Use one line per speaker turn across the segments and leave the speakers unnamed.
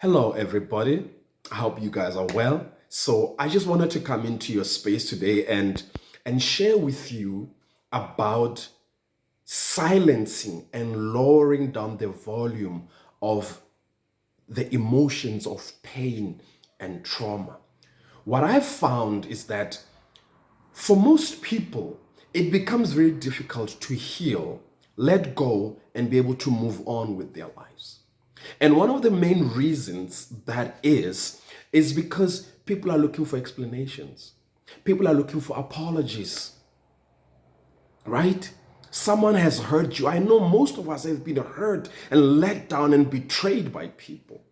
Hello, everybody. I hope you guys are well. So, I just wanted to come into your space today and share with you about silencing and lowering down the volume of the emotions of pain and trauma. What I've found is that for most people, it becomes very difficult to heal, let go, and be able to move on with their lives. And one of the main reasons that is because people are looking for explanations. People are looking for apologies, right? Someone has hurt you. I know most of us have been hurt and let down and betrayed by people.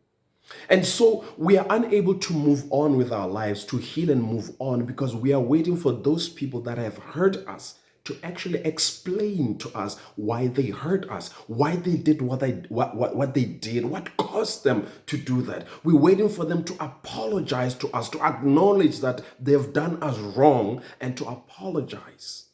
And so we are unable to move on with our lives, to heal and move on, because we are waiting for those people that have hurt us to actually explain to us why they hurt us, why they did what they did, what caused them to do that. We're waiting for them to apologize to us, to acknowledge that they've done us wrong and to apologize.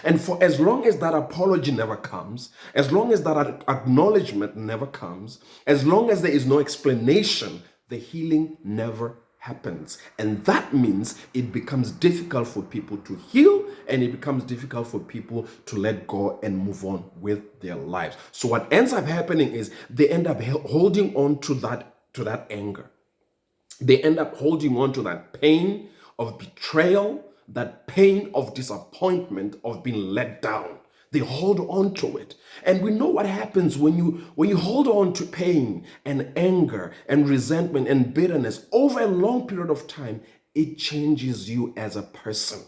And for as long as that apology never comes, as long as that acknowledgement never comes, as long as there is no explanation, the healing never happens. And that means it becomes difficult for people to heal, and it becomes difficult for people to let go and move on with their lives. So what ends up happening is they end up holding on to that anger. They end up holding on to that pain of betrayal, that pain of disappointment, of being let down. They hold on to it. And we know what happens when you hold on to pain and anger and resentment and bitterness over a long period of time. It changes you as a person.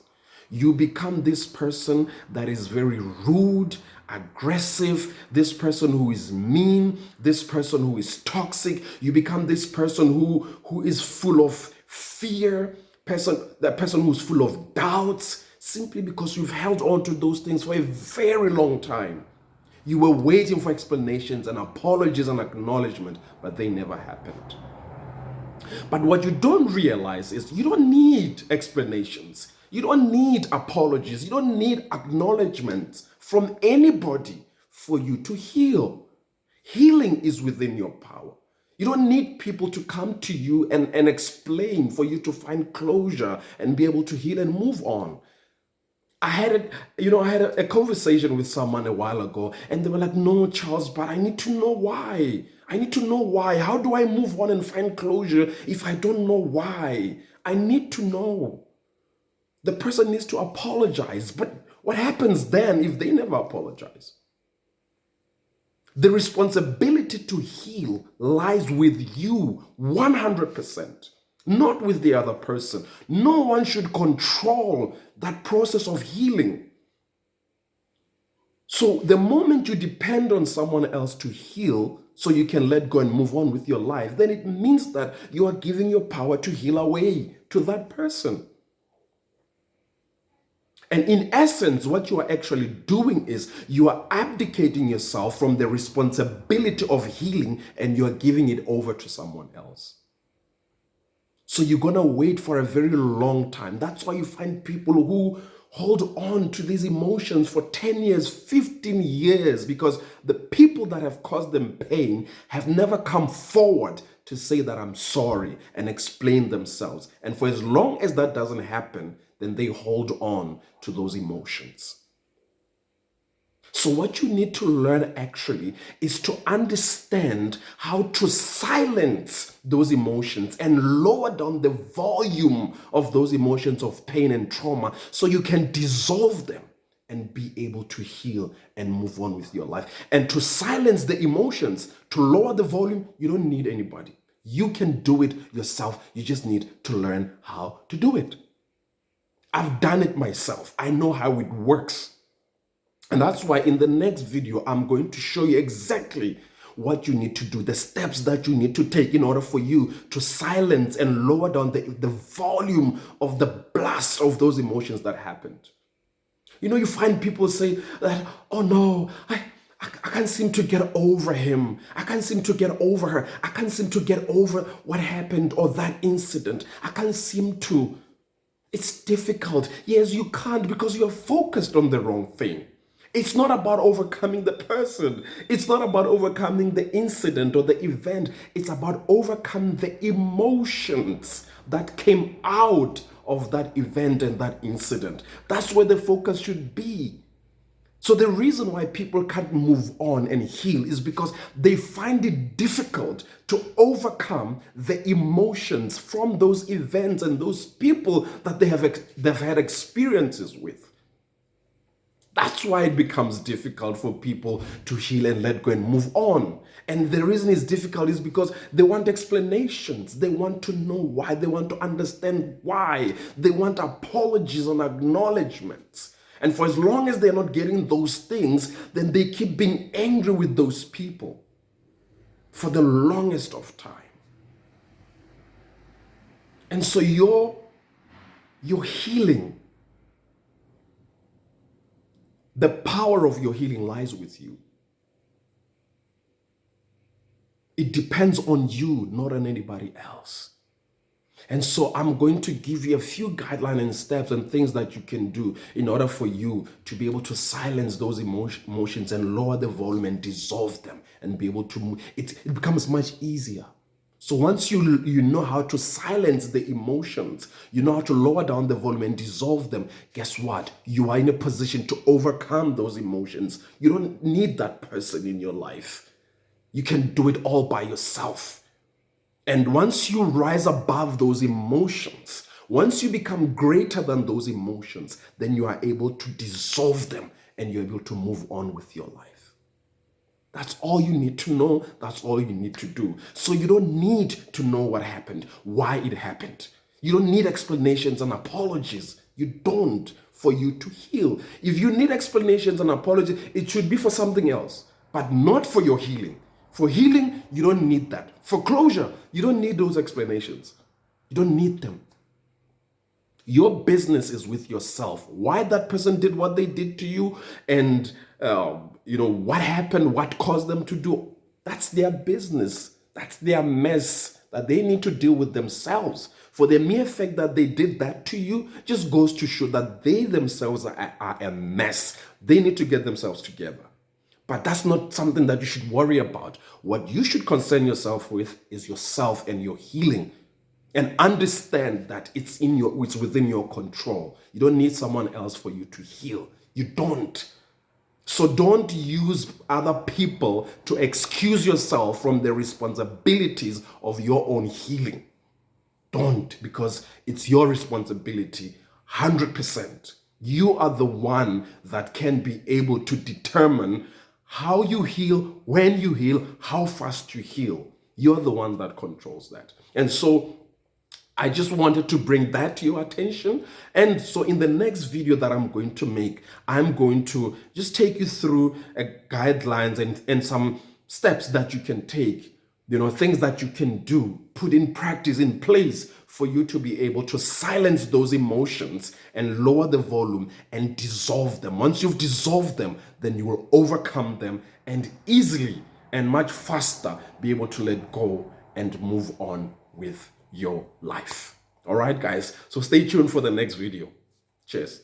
You become this person that is very rude, aggressive, this person who is mean, this person who is toxic. You become this person who is full of fear, that person who's full of doubts, simply because you've held on to those things for a very long time. You were waiting for explanations and apologies and acknowledgement, but they never happened. But what you don't realize is you don't need explanations. You don't need apologies. You don't need acknowledgments from anybody for you to heal. Healing is within your power. You don't need people to come to you and explain for you to find closure and be able to heal and move on. I had a conversation with someone a while ago, and they were like, "No, Charles, but I need to know why. I need to know why. How do I move on and find closure if I don't know why? I need to know." The person needs to apologize, but what happens then if they never apologize? The responsibility to heal lies with you 100%, not with the other person. No one should control that process of healing. So the moment you depend on someone else to heal so you can let go and move on with your life, then it means that you are giving your power to heal away to that person. And in essence, what you are actually doing is you are abdicating yourself from the responsibility of healing, and you are giving it over to someone else. So you're going to wait for a very long time. That's why you find people who hold on to these emotions for 10 years, 15 years, because the people that have caused them pain have never come forward to say that I'm sorry and explain themselves. And for as long as that doesn't happen, then they hold on to those emotions. So what you need to learn actually is to understand how to silence those emotions and lower down the volume of those emotions of pain and trauma so you can dissolve them and be able to heal and move on with your life. And to silence the emotions, to lower the volume, you don't need anybody. You can do it yourself. You just need to learn how to do it. I've done it myself. I know how it works. And that's why in the next video, I'm going to show you exactly what you need to do, the steps that you need to take in order for you to silence and lower down the volume of the blast of those emotions that happened. You know, you find people say that, "Oh no, I can't seem to get over him. I can't seem to get over her. I can't seem to get over what happened or that incident. I can't seem to." It's difficult. Yes, you can't, because you're focused on the wrong thing. It's not about overcoming the person. It's not about overcoming the incident or the event. It's about overcoming the emotions that came out of that event and that incident. That's where the focus should be. So the reason why people can't move on and heal is because they find it difficult to overcome the emotions from those events and those people that they've had experiences with. That's why it becomes difficult for people to heal and let go and move on. And the reason it's difficult is because they want explanations. They want to know why. They want to understand why. They want apologies and acknowledgments. And for as long as they're not getting those things, then they keep being angry with those people for the longest of time. And so your healing, the power of your healing lies with you. It depends on you, not on anybody else. And so I'm going to give you a few guidelines and steps and things that you can do in order for you to be able to silence those emotions and lower the volume and dissolve them and be able to move. It becomes much easier. So once you know how to silence the emotions, you know how to lower down the volume and dissolve them, guess what? You are in a position to overcome those emotions. You don't need that person in your life. You can do it all by yourself. And once you rise above those emotions, once you become greater than those emotions, then you are able to dissolve them and you're able to move on with your life. That's all you need to know. That's all you need to do. So you don't need to know what happened, why it happened. You don't need explanations and apologies. You don't, for you to heal. If you need explanations and apologies, it should be for something else, but not for your healing. For healing, you don't need that. For closure, you don't need those explanations. You don't need them. Your business is with yourself. Why that person did what they did to you and what happened, what caused them to do, that's their business. That's their mess that they need to deal with themselves. For the mere fact that they did that to you just goes to show that they themselves are a mess. They need to get themselves together. But that's not something that you should worry about. What you should concern yourself with is yourself and your healing. And understand that it's within your control. You don't need someone else for you to heal. You don't. So don't use other people to excuse yourself from the responsibilities of your own healing. Don't, because it's your responsibility 100%. You are the one that can be able to determine how you heal, when you heal, how fast you heal. You're the one that controls that. And so I just wanted to bring that to your attention. And so in the next video that I'm going to make, I'm going to just take you through guidelines and some steps that you can take, things that you can do, put in practice, in place for you to be able to silence those emotions and lower the volume and dissolve them. Once you've dissolved them, then you will overcome them and easily and much faster be able to let go and move on with your life. All right, guys. So stay tuned for the next video. Cheers.